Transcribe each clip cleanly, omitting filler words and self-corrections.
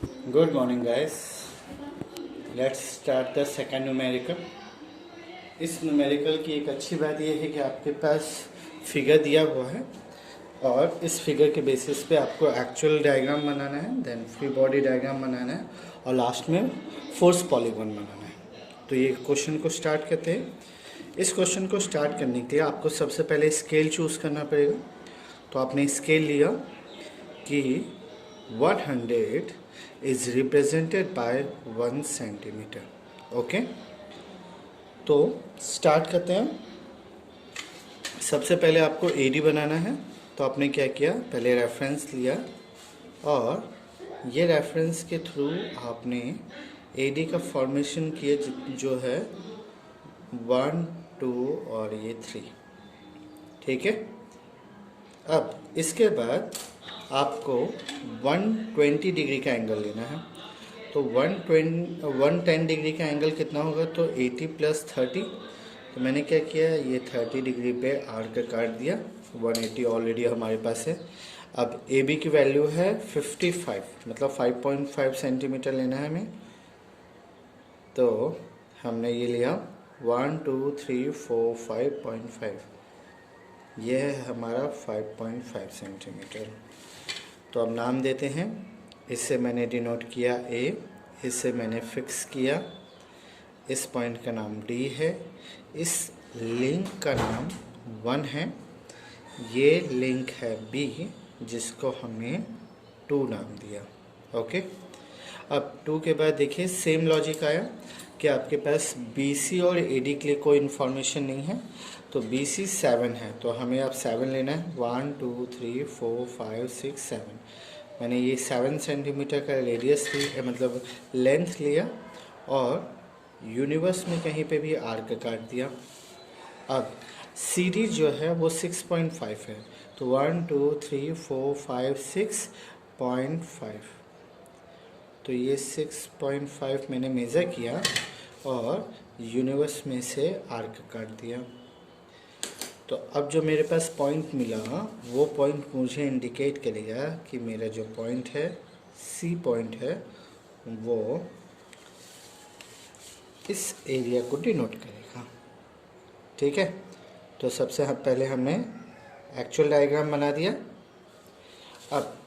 Good morning guys. Let's start the second numerical. इस numerical की एक अच्छी बात यह है कि आपके पास फिगर दिया हुआ है और इस फिगर के बेसिस पे आपको एक्चुअल डायग्राम बनाना है, देन फ्री बॉडी डायग्राम बनाना है और लास्ट में फोर्स पॉलीगॉन बनाना है। तो ये क्वेश्चन को स्टार्ट करते हैं। इस क्वेश्चन को स्टार्ट करने के लिए आपको सबसे पहले स्केल चूज़ करना पड़ेगा। तो आपने स्केल लिया कि 100 is represented by 1 centimetre. Okay, तो स्टार्ट करते हैं। सबसे पहले आपको एडी बनाना है। तो आपने क्या किया, पहले रेफरेंस लिया और ये रेफरेंस के थ्रू आपने एडी का फॉर्मेशन किया जो है 1, 2 और ये 3। ठीक है। अब इसके बाद आपको 120 डिग्री का एंगल लेना है। तो 110 डिग्री का एंगल कितना होगा, तो 80 + 30। तो मैंने क्या किया, ये 30 डिग्री पे आर्क काट दिया। 180 ऑलरेडी हमारे पास है। अब ए बी की वैल्यू है 55, मतलब 5.5 सेंटीमीटर लेना है हमें। तो हमने ये लिया 1 2 3 4 5.5, ये है हमारा 5.5 सेंटीमीटर। तो अब नाम देते हैं। इससे मैंने डिनोट किया ए, इससे मैंने फिक्स किया। इस पॉइंट का नाम डी है, इस लिंक का नाम 1 है, ये लिंक है बी जिसको हमने 2 नाम दिया। ओके। अब 2 के बाद देखिए सेम लॉजिक आया कि आपके पास BC और AD के लिए कोई इन्फॉर्मेशन नहीं है। तो BC 7 है, तो हमें अब 7 लेना है। 1 2 3 4 5 6 7। मैंने ये 7 सेंटीमीटर का रेडियस मतलब लेंथ लिया और यूनिवर्स में कहीं पे भी आर्क काट दिया। अब CD जो है वो 6.5 है। तो 1 2 3 4 5 6.5। तो ये 6.5 मैंने मेज़र किया और यूनिवर्स में से आर्क काट दिया। तो अब जो मेरे पास पॉइंट मिला वो पॉइंट मुझे इंडिकेट करेगा कि मेरा जो पॉइंट है C पॉइंट है वो इस एरिया को डिनोट करेगा। ठीक है। तो सबसे पहले हमने एक्चुअल डायग्राम बना दिया। अब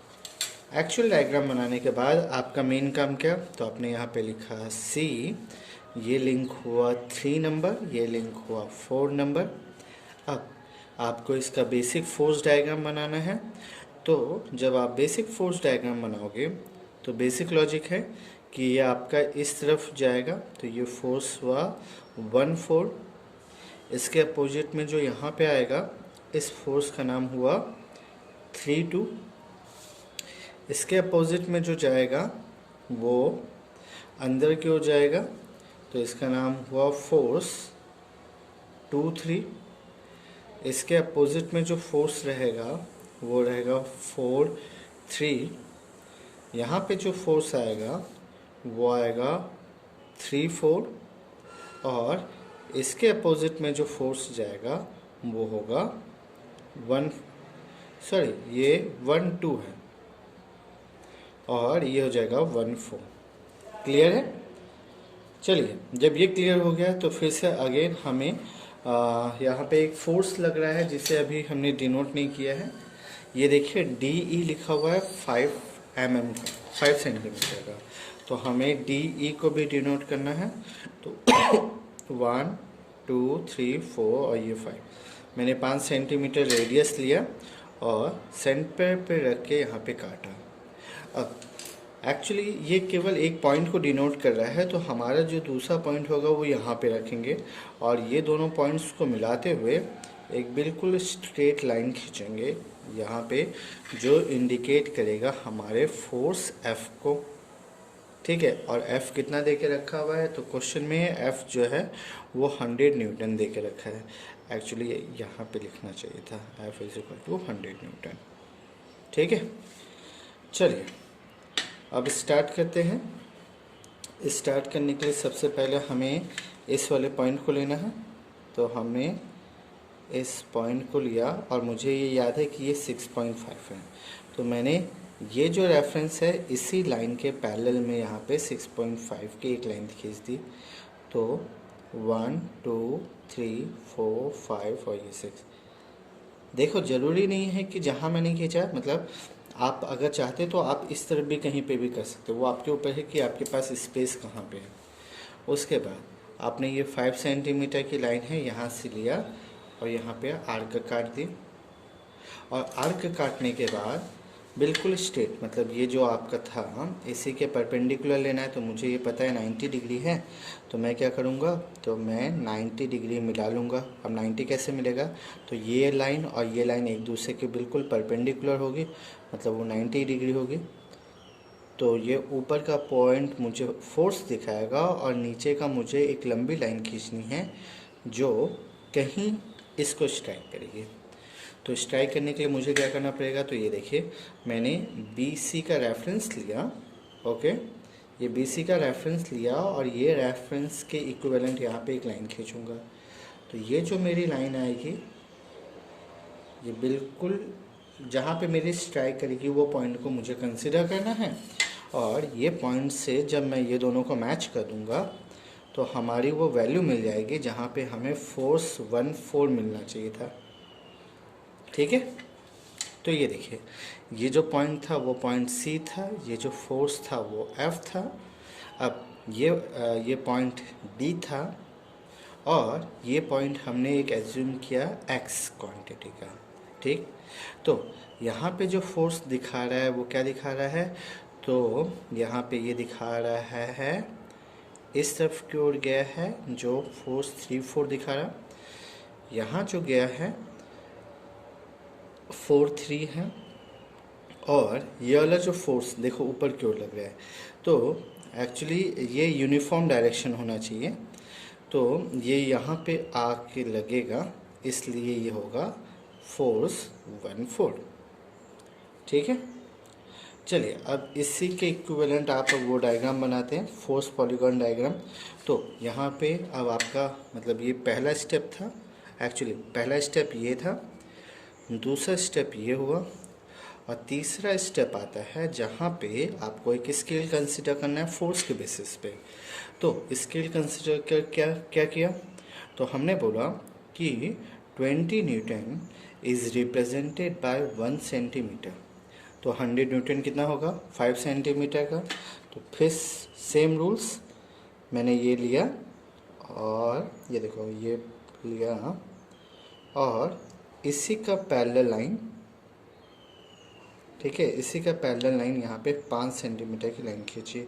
एक्चुअल डायग्राम बनाने के बाद आपका मेन काम क्या, तो आपने यहाँ पे लिखा C, ये लिंक हुआ 3 नंबर, ये लिंक हुआ 4 नंबर। अब आपको इसका बेसिक फोर्स डायग्राम बनाना है। तो जब आप बेसिक फोर्स डायग्राम बनाओगे तो बेसिक लॉजिक है कि ये आपका इस तरफ जाएगा, तो ये फोर्स हुआ 1 4। इसके अपोजिट में जो यहाँ पे आएगा इस फोर्स का नाम हुआ 3 2। इसके अपोजिट में जो जाएगा वो अंदर की ओर जाएगा, तो इसका नाम हुआ फोर्स 2 3। इसके अपोजिट में जो फोर्स रहेगा वो रहेगा 4 3। यहाँ पे जो फोर्स आएगा वो आएगा 3 4 और इसके अपोजिट में जो फोर्स जाएगा वो होगा 1 2 है और ये हो जाएगा 1 4। क्लियर है। चलिए, जब ये क्लियर हो गया तो फिर से अगेन हमें यहाँ पे एक फोर्स लग रहा है जिसे अभी हमने डिनोट नहीं किया है। ये देखिए DE लिखा हुआ है 5 mm का, 5 सेंटीमीटर का। तो हमें DE को भी डिनोट करना है। तो 1 2 3 4 और ये 5। मैंने 5 सेंटीमीटर रेडियस लिया और सेंटर पे रख के यहाँ पे काटा। अब एक्चुअली ये केवल एक पॉइंट को डिनोट कर रहा है, तो हमारा जो दूसरा पॉइंट होगा वो यहाँ पे रखेंगे और ये दोनों पॉइंट्स को मिलाते हुए एक बिल्कुल स्ट्रेट लाइन खींचेंगे यहाँ पे, जो इंडिकेट करेगा हमारे फोर्स F को। ठीक है। और F कितना दे के रखा हुआ है, तो क्वेश्चन में F जो है वो 100 न्यूटन दे के रखा है। एक्चुअली यहाँ पे लिखना चाहिए था F = 100 न्यूटन। ठीक है। चलिए अब स्टार्ट करते हैं। स्टार्ट करने के लिए सबसे पहले हमें इस वाले पॉइंट को लेना है। तो हमने इस पॉइंट को लिया और मुझे ये याद है कि ये 6.5 है। तो मैंने ये जो रेफरेंस है इसी लाइन के पैरेलल में यहाँ पे 6.5 की एक लाइन खींच दी, तो 1 2 3 4 5 और ये 6। देखो ज़रूरी नहीं है कि जहाँ मैंने खींचा, मतलब आप अगर चाहते तो आप इस तरफ भी कहीं पे भी कर सकते हो, वो आपके ऊपर है कि आपके पास स्पेस कहाँ पे है। उसके बाद आपने ये 5 सेंटीमीटर की लाइन है यहाँ से लिया और यहाँ पे आर्क काट दी, और आर्क काटने के बाद बिल्कुल स्ट्रेट, मतलब ये जो आपका था इसी के परपेंडिकुलर लेना है, तो मुझे ये पता है 90 डिग्री है, तो मैं क्या करूँगा, तो मैं 90 डिग्री मिला लूँगा। अब 90 कैसे मिलेगा, तो ये लाइन और ये लाइन एक दूसरे के बिल्कुल परपेंडिकुलर होगी, मतलब वो 90 डिग्री होगी। तो ये ऊपर का पॉइंट मुझे फोर्स दिखाएगा और नीचे का मुझे एक लंबी लाइन खींचनी है जो कहीं इसको स्ट्राइक करेगी। तो स्ट्राइक करने के लिए मुझे क्या करना पड़ेगा, तो ये देखिए मैंने BC का रेफरेंस लिया, ओके, ये BC का रेफरेंस लिया और ये रेफरेंस के इक्विवेलेंट यहाँ पे एक लाइन खींचूंगा। तो ये जो मेरी लाइन आएगी ये बिल्कुल जहाँ पे मेरी स्ट्राइक करेगी वो पॉइंट को मुझे कंसिडर करना है, और ये पॉइंट से जब मैं ये दोनों को मैच कर दूंगा तो हमारी वो वैल्यू मिल जाएगी जहाँ पे हमें फोर्स 1/4 मिलना चाहिए था। ठीक है, तो ये देखिए ये जो पॉइंट था वो पॉइंट C था, ये जो फोर्स था वो F था। अब ये पॉइंट D था और ये पॉइंट हमने एक एज्यूम किया X क्वांटिटी का। ठीक, तो यहाँ पे जो फोर्स दिखा रहा है वो क्या दिखा रहा है, तो यहाँ पे ये दिखा रहा है इस तरफ की ओर गया है जो फोर्स 3/4 दिखा रहा, यहाँ जो गया है 4/3 है, और ये वाला जो फोर्स देखो ऊपर की ओर लग रहा है, तो एक्चुअली ये यूनिफॉर्म डायरेक्शन होना चाहिए, तो ये यहाँ पे आके लगेगा, इसलिए ये होगा फोर्स 1/4। ठीक है, चलिए अब इसी के इक्विवेलेंट आप वो डायग्राम बनाते हैं, फोर्स पॉलीगॉन डायग्राम। तो यहाँ पे अब आपका मतलब ये पहला स्टेप था, एक्चुअली पहला स्टेप ये था, दूसरा स्टेप ये हुआ, और तीसरा स्टेप आता है जहाँ पे आपको एक स्केल कंसिडर करना है फोर्स के बेसिस पे। तो स्केल कंसिडर कर क्या क्या किया, तो हमने बोला कि 20 Newton is represented by 1 centimetre, तो 100 न्यूटन कितना होगा 5 सेंटीमीटर का। तो फिर सेम रूल्स मैंने ये लिया और ये देखो ये लिया, और इसी का पैरेलल लाइन, ठीक है, इसी का पैरेलल लाइन यहाँ पे 5 सेंटीमीटर की लाइन खींची,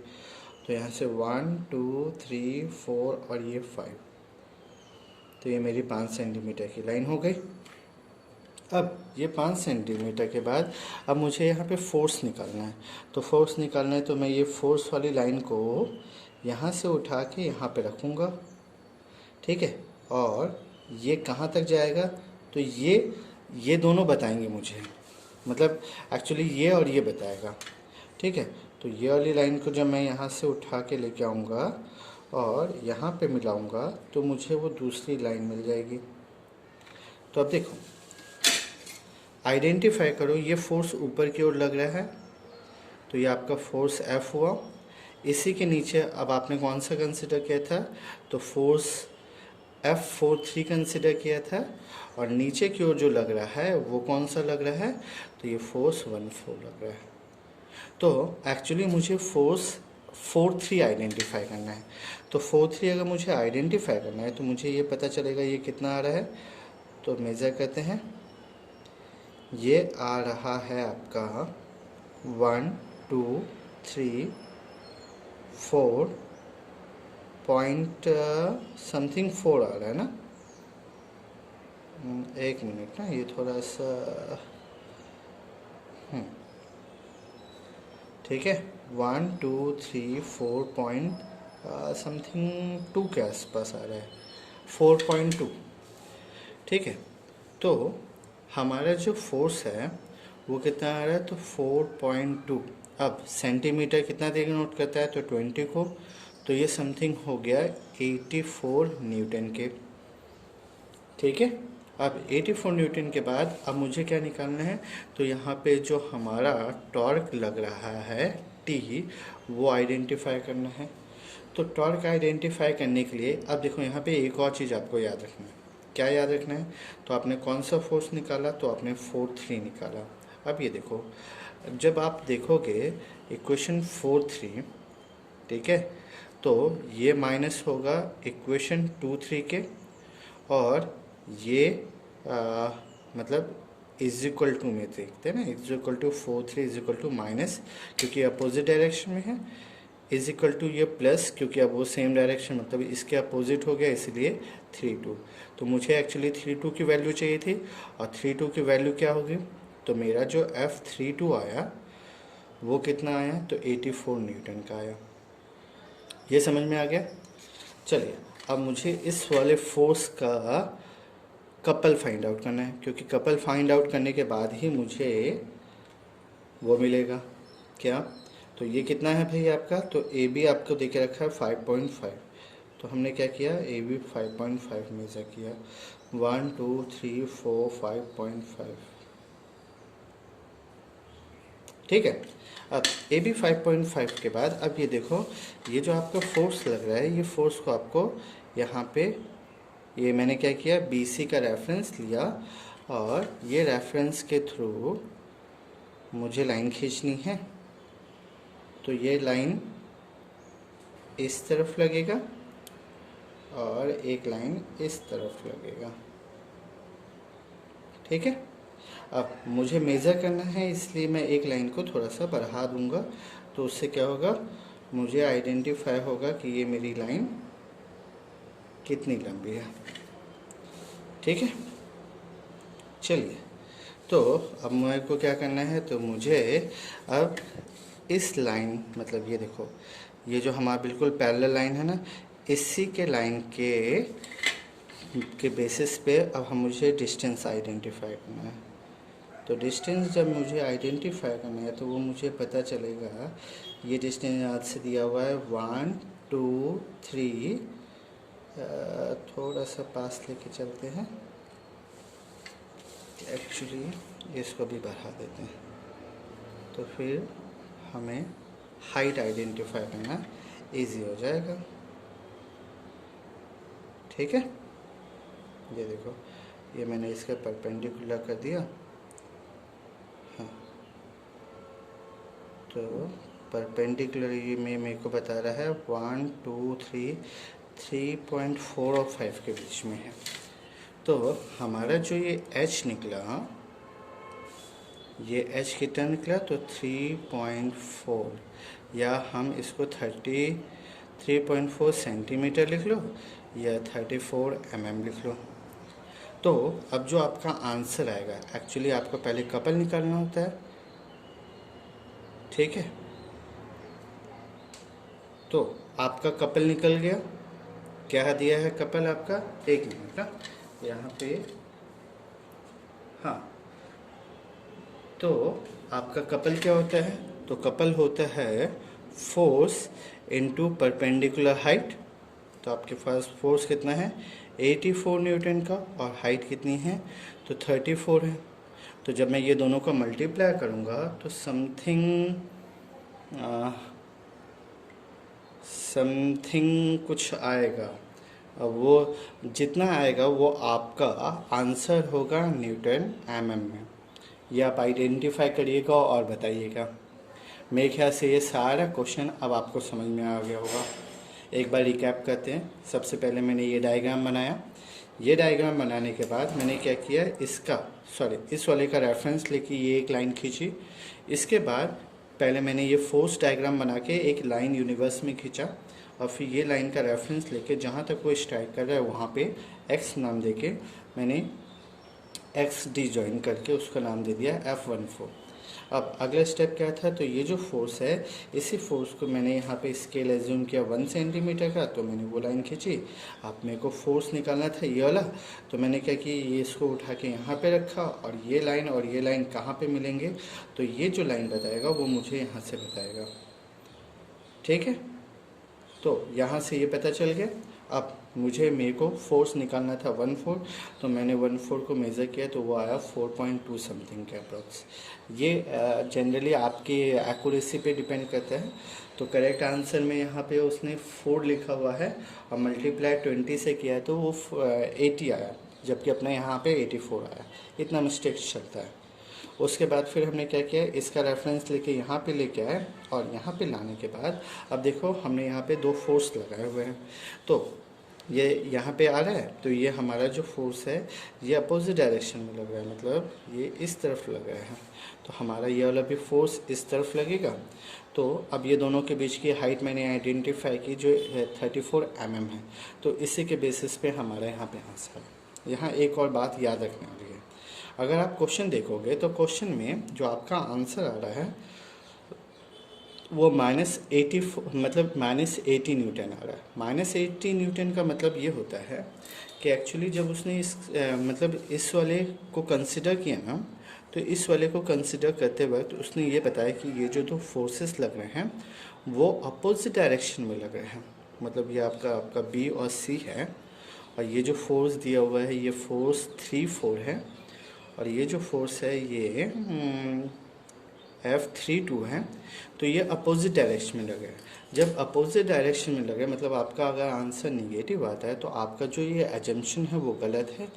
तो यहाँ से 1 2 3 4 और ये 5, तो ये मेरी 5 सेंटीमीटर की लाइन हो गई। अब ये 5 सेंटीमीटर के बाद अब मुझे यहाँ पे फोर्स निकालना है, तो फोर्स निकालना है तो मैं ये फोर्स वाली लाइन को यहाँ से उठा के यहाँ पे रखूँगा। ठीक है, और ये कहाँ तक जाएगा, तो ये दोनों बताएंगे मुझे, मतलब एक्चुअली ये और ये बताएगा। ठीक है, तो ये वाली लाइन को जब मैं यहाँ से उठा के लेके आऊँगा और यहाँ पे मिलाऊँगा तो मुझे वो दूसरी लाइन मिल जाएगी। तो अब देखो आइडेंटिफाई करो, ये फोर्स ऊपर की ओर लग रहा है, तो ये आपका फोर्स F हुआ। इसी के नीचे अब आपने कौन सा कंसिडर किया था, तो फोर्स F43 कंसिडर किया था, और नीचे की ओर जो लग रहा है वो कौन सा लग रहा है, तो ये फोर्स 1/4 लग रहा है। तो एक्चुअली मुझे फोर्स 4/3 आइडेंटिफाई करना है, तो 4/3 अगर मुझे आइडेंटिफाई करना है तो मुझे ये पता चलेगा ये कितना आ रहा है, तो मेज़र करते हैं, ये आ रहा है आपका 1 2 3 4 पॉइंट समथिंग 4 आ रहा है ना, एक मिनट ना, ये थोड़ा सा ठीक है, 1 2 3 4 पॉइंट समथिंग 2 के आसपास आ रहा है, 4.2। ठीक है, तो हमारा जो फोर्स है वो कितना आ रहा है, तो 4.2। अब सेंटीमीटर कितना देगा नोट करता है, तो 20 को, तो ये समथिंग हो गया 84 न्यूटन के। ठीक है, अब 84 न्यूटन के बाद अब मुझे क्या निकालना है, तो यहाँ पे जो हमारा टॉर्क लग रहा है टी, वो आइडेंटिफाई करना है। तो टॉर्क आइडेंटिफाई करने के लिए अब देखो यहाँ पे एक और चीज़ आपको याद रखना है। क्या याद रखना है, तो आपने कौन सा फोर्स निकाला, तो आपने 4-3 निकाला। अब ये देखो, जब आप देखोगे इक्वेशन 4-3, ठीक है, तो ये माइनस होगा इक्वेशन 2-3 के, और ये मतलब इज इक्वल टू में देखते हैं ना, is equal to 4-3 is equal to minus, क्योंकि अपोजिट डायरेक्शन में है, इज इक्वल टू ये प्लस, क्योंकि अब वो सेम डायरेक्शन मतलब इसके अपोजिट हो गया, इसलिए 3-2। तो मुझे एक्चुअली 3-2 की वैल्यू चाहिए थी, और 3-2 की वैल्यू क्या होगी, तो मेरा जो F32 आया वो कितना आया, तो 84 न्यूटन का आया। ये समझ में आ गया। चलिए अब मुझे इस वाले फोर्स का कपल फाइंड आउट करना है, क्योंकि कपल फाइंड आउट करने के बाद ही मुझे वो मिलेगा। क्या, तो ये कितना है भाई आपका, तो ए बी आपको दे के रखा है 5.5। तो हमने क्या किया, ए बी 5.5 मेजर किया, 1 2 3 4 5.5, ठीक है। अब ए बी 5.5 के बाद अब ये देखो, ये जो आपका फोर्स लग रहा है, ये फोर्स को आपको यहाँ पे, ये मैंने क्या किया, बी सी का रेफरेंस लिया, और ये रेफरेंस के थ्रू मुझे लाइन खींचनी है। तो ये लाइन इस तरफ लगेगा और एक लाइन इस तरफ लगेगा, ठीक है। अब मुझे मेज़र करना है, इसलिए मैं एक लाइन को थोड़ा सा बढ़ा दूंगा, तो उससे क्या होगा, मुझे आइडेंटिफाई होगा कि ये मेरी लाइन कितनी लंबी है, ठीक है। चलिए, तो अब मेरे को क्या करना है, तो मुझे अब इस लाइन, मतलब ये देखो, ये जो हमारा बिल्कुल पैरेलल लाइन है ना, इसी के लाइन के बेसिस पे अब मुझे डिस्टेंस आइडेंटिफाई करना है। तो डिस्टेंस जब मुझे आइडेंटिफाई करना है, तो वो मुझे पता चलेगा, ये डिस्टेंस आज से दिया हुआ है 1 2 3, थोड़ा सा पास लेके चलते हैं, एक्चुअली इसको भी बढ़ा देते हैं, तो फिर हमें हाइट आइडेंटिफाई करना इजी हो जाएगा, ठीक है। ये देखो, ये मैंने इसका परपेंडिकुलर कर दिया, हाँ, तो परपेंडिकुलर ये मेरे को बता रहा है 1 2 3 3.4 और 5 के बीच में है। तो हमारा जो ये h निकला, ये h कितना निकला, तो 3.4, या हम इसको 3.4 सेंटीमीटर लिख लो, या 34 mm लिख लो। तो अब जो आपका आंसर आएगा, एक्चुअली आपको पहले कपल निकालना होता है, ठीक है। तो आपका कपल निकल गया, क्या दिया है कपल आपका, एक मिनट ना, यहाँ पे, हाँ, तो आपका कपल क्या होता है, तो कपल होता है फोर्स इनटू परपेंडिकुलर हाइट। तो आपके पास फोर्स कितना है, 84 न्यूटन का, और हाइट कितनी है, तो 34 है। तो जब मैं ये दोनों को मल्टीप्लाई करूँगा, तो समथिंग कुछ आएगा। अब वो जितना आएगा वो आपका आंसर होगा न्यूटन mm में। ये आप आइडेंटिफाई करिएगा और बताइएगा। मेरे ख्याल से ये सारा क्वेश्चन अब आपको समझ में आ गया होगा। एक बार रिकैप करते हैं। सबसे पहले मैंने ये डायग्राम बनाया। ये डायग्राम बनाने के बाद मैंने क्या किया, इस वाले का रेफरेंस लेके ये एक लाइन खींची। इसके बाद पहले मैंने ये फोर्स डायग्राम बना के एक लाइन यूनिवर्स में खींचा, और फिर ये लाइन का रेफरेंस लेके जहाँ तक वो स्ट्राइक कर रहा है वहाँ पे x नाम देके मैंने एक्स डी जॉइन करके उसका नाम दे दिया F14। अब अगला स्टेप क्या था, तो ये जो फोर्स है, इसी फोर्स को मैंने यहाँ पे स्केल एज्यूम किया 1 सेंटीमीटर का, तो मैंने वो लाइन खींची। अब मेरे को फोर्स निकालना था ये वाला, तो मैंने क्या किया, ये इसको उठा के यहाँ पे रखा, और ये लाइन कहाँ पे मिलेंगे, तो ये जो लाइन बताएगा वो मुझे यहाँ से बताएगा, ठीक है। तो यहाँ से ये पता चल गया। अब मेरे को फोर्स निकालना था 1/4, तो मैंने 1/4 को मेज़र किया तो वो आया 4.2 समथिंग के अप्रॉक्स। ये जनरली आपकी एक्यूरेसी पे डिपेंड करता है। तो करेक्ट आंसर में यहाँ पे उसने 4 लिखा हुआ है और मल्टीप्लाई 20 से किया है तो वो 80 आया, जबकि अपने यहाँ पे 84 आया। इतना मिस्टेक चलता है। उसके बाद फिर हमने क्या किया, इसका रेफरेंस लेके यहाँ पे लेके आए और यहाँ पे लाने के बाद अब देखो हमने यहाँ पे 2 फोर्स लगाए हुए हैं। तो ये यहाँ पे आ रहा है तो ये हमारा जो फोर्स है ये अपोजिट डायरेक्शन में लग रहा है, मतलब ये इस तरफ लग रहा है। तो हमारा ये वाला भी फोर्स इस तरफ लगेगा। तो अब ये दोनों के बीच की हाइट मैंने आइडेंटिफाई की जो 34 mm है। तो इसी के बेसिस पे हमारा यहाँ पे आंसर है। यहाँ एक और बात याद रखने वाली है, अगर आप क्वेश्चन देखोगे तो क्वेश्चन में जो आपका आंसर आ रहा है वो -80 मतलब -80 न्यूटन आ रहा है। -80 न्यूटन का मतलब ये होता है कि एक्चुअली जब उसने मतलब इस वाले को कंसिडर किया ना, तो इस वाले को कंसिडर करते वक्त उसने ये बताया कि ये जो 2 फोर्सेस लग रहे हैं वो अपोजिट डायरेक्शन में लग रहे हैं। मतलब ये आपका बी और सी है, और ये जो फोर्स दिया हुआ है ये फोर्स 3/4 है, और ये जो फोर्स है ये F32 है। तो ये अपोजिट डायरेक्शन में लगे। जब अपोजिट डायरेक्शन में लगे मतलब आपका अगर आंसर निगेटिव आता है तो आपका जो ये एजम्पशन है वो गलत है,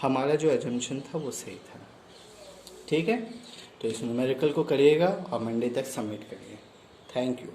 हमारा जो एजम्पशन था वो सही था। ठीक है, तो इस न्यूमेरिकल को करिएगा और मंडे तक सबमिट करिए। Thank you.